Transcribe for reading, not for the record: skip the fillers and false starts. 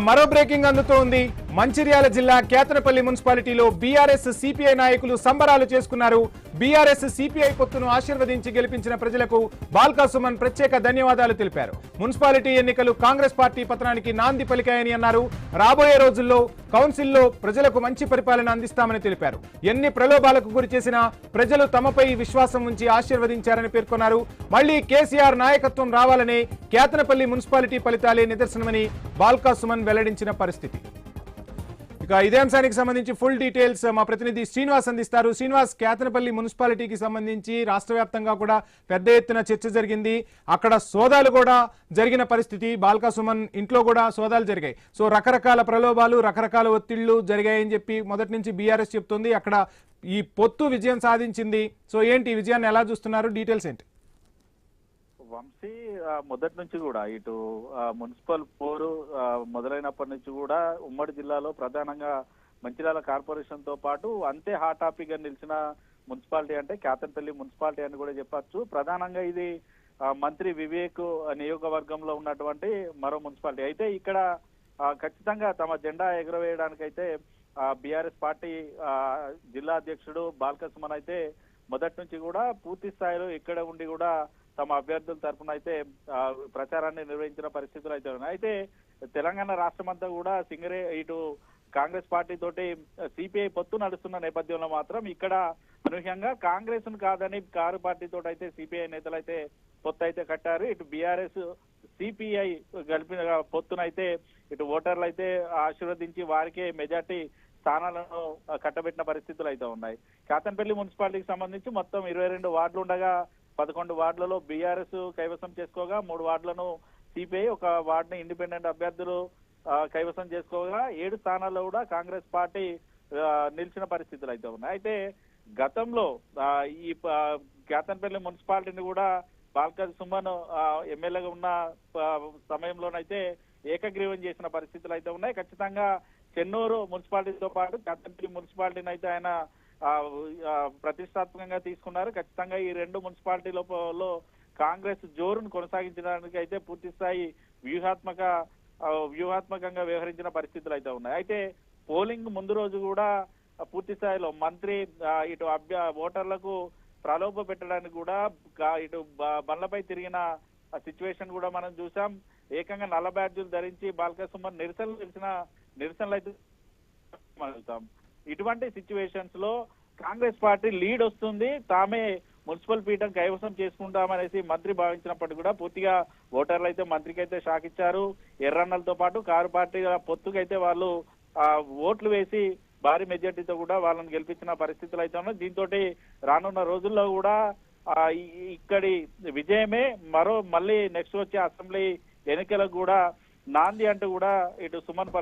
మరో బ్రేకింగ్ అందుతోంది. మంచిర్యాల జిల్లా కేతనపల్లి మున్సిపాలిటీలో బీఆర్ఎస్ సిపిఐ నాయకులు సంబరాలు చేసుకున్నారు. బీఆర్ఎస్ సిపిఐ పొత్తును ఆశీర్వదించి గెలిపించిన ప్రజలకు బాల్కా సుమన్ ప్రత్యేక ధన్యవాదాలు తెలిపారు. మున్సిపాలిటీ ఎన్నికలు కాంగ్రెస్ పార్టీ పతనానికి నాంది పలికాయని అన్నారు. రాబోయే రోజుల్లో కౌన్సిల్లో ప్రజలకు మంచి పరిపాలన అందిస్తామని తెలిపారు. ఎన్ని ప్రలోభాలకు గురి చేసినా ప్రజలు తమపై విశ్వాసం ఉంచి ఆశీర్వదించారని పేర్కొన్నారు. మళ్లీ కేసీఆర్ నాయకత్వం రావాలనే కేతనపల్లి మున్సిపాలిటీ ఫలితాలే నిదర్శనమని బాల్కా సుమన్ వెల్లడించిన పరిస్థితి. ఇక ఇదే అంశానికి సంబంధించి ఫుల్ డీటెయిల్స్ మా ప్రతినిధి శ్రీనివాస్ అందిస్తారు. శ్రీనివాస్, కేతనపల్లి మున్సిపాలిటీకి సంబంధించి రాష్ట్ర వ్యాప్తంగా కూడా పెద్ద ఎత్తున చర్చ జరిగింది. అక్కడ సోదాలు కూడా జరిగిన పరిస్థితి. బాల్కా సుమన్ ఇంట్లో కూడా సోదాలు జరిగాయి. సో రకరకాల ప్రలోభాలు, రకరకాల ఒత్తిళ్లు జరిగాయని చెప్పి మొదటి నుంచి బీఆర్ఎస్ చెప్తుంది. అక్కడ ఈ పొత్తు విజయం సాధించింది. సో ఏంటి విజయాన్ని ఎలా చూస్తున్నారు? డీటెయిల్స్ ఏంటి? వంశీ, మొదటి నుంచి కూడా ఇటు మున్సిపల్ పోరు మొదలైనప్పటి నుంచి కూడా ఉమ్మడి జిల్లాలో ప్రధానంగా మంచిర్యాల కార్పొరేషన్ తో పాటు అంతే హాట్ టాపిక్ గా నిలిచిన మున్సిపాలిటీ అంటే కేతనపల్లి మున్సిపాలిటీ అని కూడా చెప్పచ్చు. ప్రధానంగా ఇది మంత్రి వివేక్ నియోజకవర్గంలో ఉన్నటువంటి మరో మున్సిపాలిటీ. అయితే ఇక్కడ ఖచ్చితంగా తమ జెండా ఎగురవేయడానికైతే బీఆర్ఎస్ పార్టీ జిల్లా అధ్యక్షుడు బాల్కా సుమన్ అయితే మొదటి నుంచి కూడా పూర్తి స్థాయిలో ఇక్కడ ఉండి కూడా తమ అభ్యర్థుల తరఫున అయితే ప్రచారాన్ని నిర్వహించిన పరిస్థితులు అయితే ఉన్నాయి. అయితే తెలంగాణ రాష్ట్రం అంతా కూడా ఇటు కాంగ్రెస్ పార్టీ తోటి సిపిఐ పొత్తు నడుస్తున్న నేపథ్యంలో మాత్రం ఇక్కడ అనూహ్యంగా కాంగ్రెస్ ను కాదని కారు పార్టీ తోటి అయితే సిపిఐ నేతలు అయితే పొత్తు అయితే కట్టారు. ఇటు బీఆర్ఎస్ సిపిఐ కలిపిన పొత్తునైతే ఇటు ఓటర్లు అయితే ఆశీర్వదించి వారికే మెజార్టీ స్థానాలను కట్టబెట్టిన పరిస్థితులు అయితే ఉన్నాయి. కేతనపల్లి మున్సిపాలిటీకి సంబంధించి మొత్తం 22 వార్డులు ఉండగా 11 వార్డులలో బీఆర్ఎస్ కైవసం చేసుకోగా 3 వార్డులను సిపిఐ, 1 వార్డుని ఇండిపెండెంట్ అభ్యర్థులు కైవసం చేసుకోగా 7 స్థానాల్లో కూడా కాంగ్రెస్ పార్టీ నిలిచిన పరిస్థితులు అయితే ఉన్నాయి. అయితే గతంలో ఈ కేతనపల్లి మున్సిపాలిటీని కూడా బాల్కా సుమన్ ఎమ్మెల్యేగా ఉన్న సమయంలోనైతే ఏకగ్రీవం చేసిన పరిస్థితులు అయితే ఉన్నాయి. ఖచ్చితంగా చెన్నూరు మున్సిపాలిటీతో పాటు కేతనపల్లి మున్సిపాలిటీని అయితే ఆయన ప్రతిష్టాత్మకంగా తీసుకున్నారు. ఖచ్చితంగా ఈ 2 మున్సిపాలిటీలలో కాంగ్రెస్ జోరును కొనసాగించడానికి అయితే పూర్తి స్థాయి వ్యూహాత్మకంగా వ్యవహరించిన పరిస్థితులు అయితే ఉన్నాయి. అయితే పోలింగ్ ముందు రోజు కూడా పూర్తి స్థాయిలో మంత్రి ఇటు ఓటర్లకు ప్రలోభ పెట్టడానికి కూడా ఇటు బండ్లపై తిరిగిన సిచ్యువేషన్ కూడా మనం చూసాం. ఏకంగా నల్ల బ్యాడ్జీలు ధరించి బాల్కా సుమన్ నిరసనలు అయితే మనం ఇటువంటి సిచ్యువేషన్స్ లో కాంగ్రెస్ పార్టీ లీడ్ వస్తుంది, తామే మున్సిపల్ పీఠం కైవసం చేసుకుంటామనేసి మంత్రి భావించినప్పటికీ కూడా పూర్తిగా ఓటర్లు అయితే మంత్రికి అయితే షాక్ ఇచ్చారు. ఎర్రన్నలతో పాటు కారు పార్టీ పొత్తుకైతే వాళ్ళు ఓట్లు వేసి భారీ మెజార్టీతో కూడా వాళ్ళని గెలిపించిన పరిస్థితులు అయితే ఉన్నాయి. దీంతో రానున్న రోజుల్లో కూడా ఇక్కడి విజయమే మళ్ళీ నెక్స్ట్ వచ్చే అసెంబ్లీ ఎన్నికలకు కూడా నాంది అంటూ కూడా ఇటు సుమన్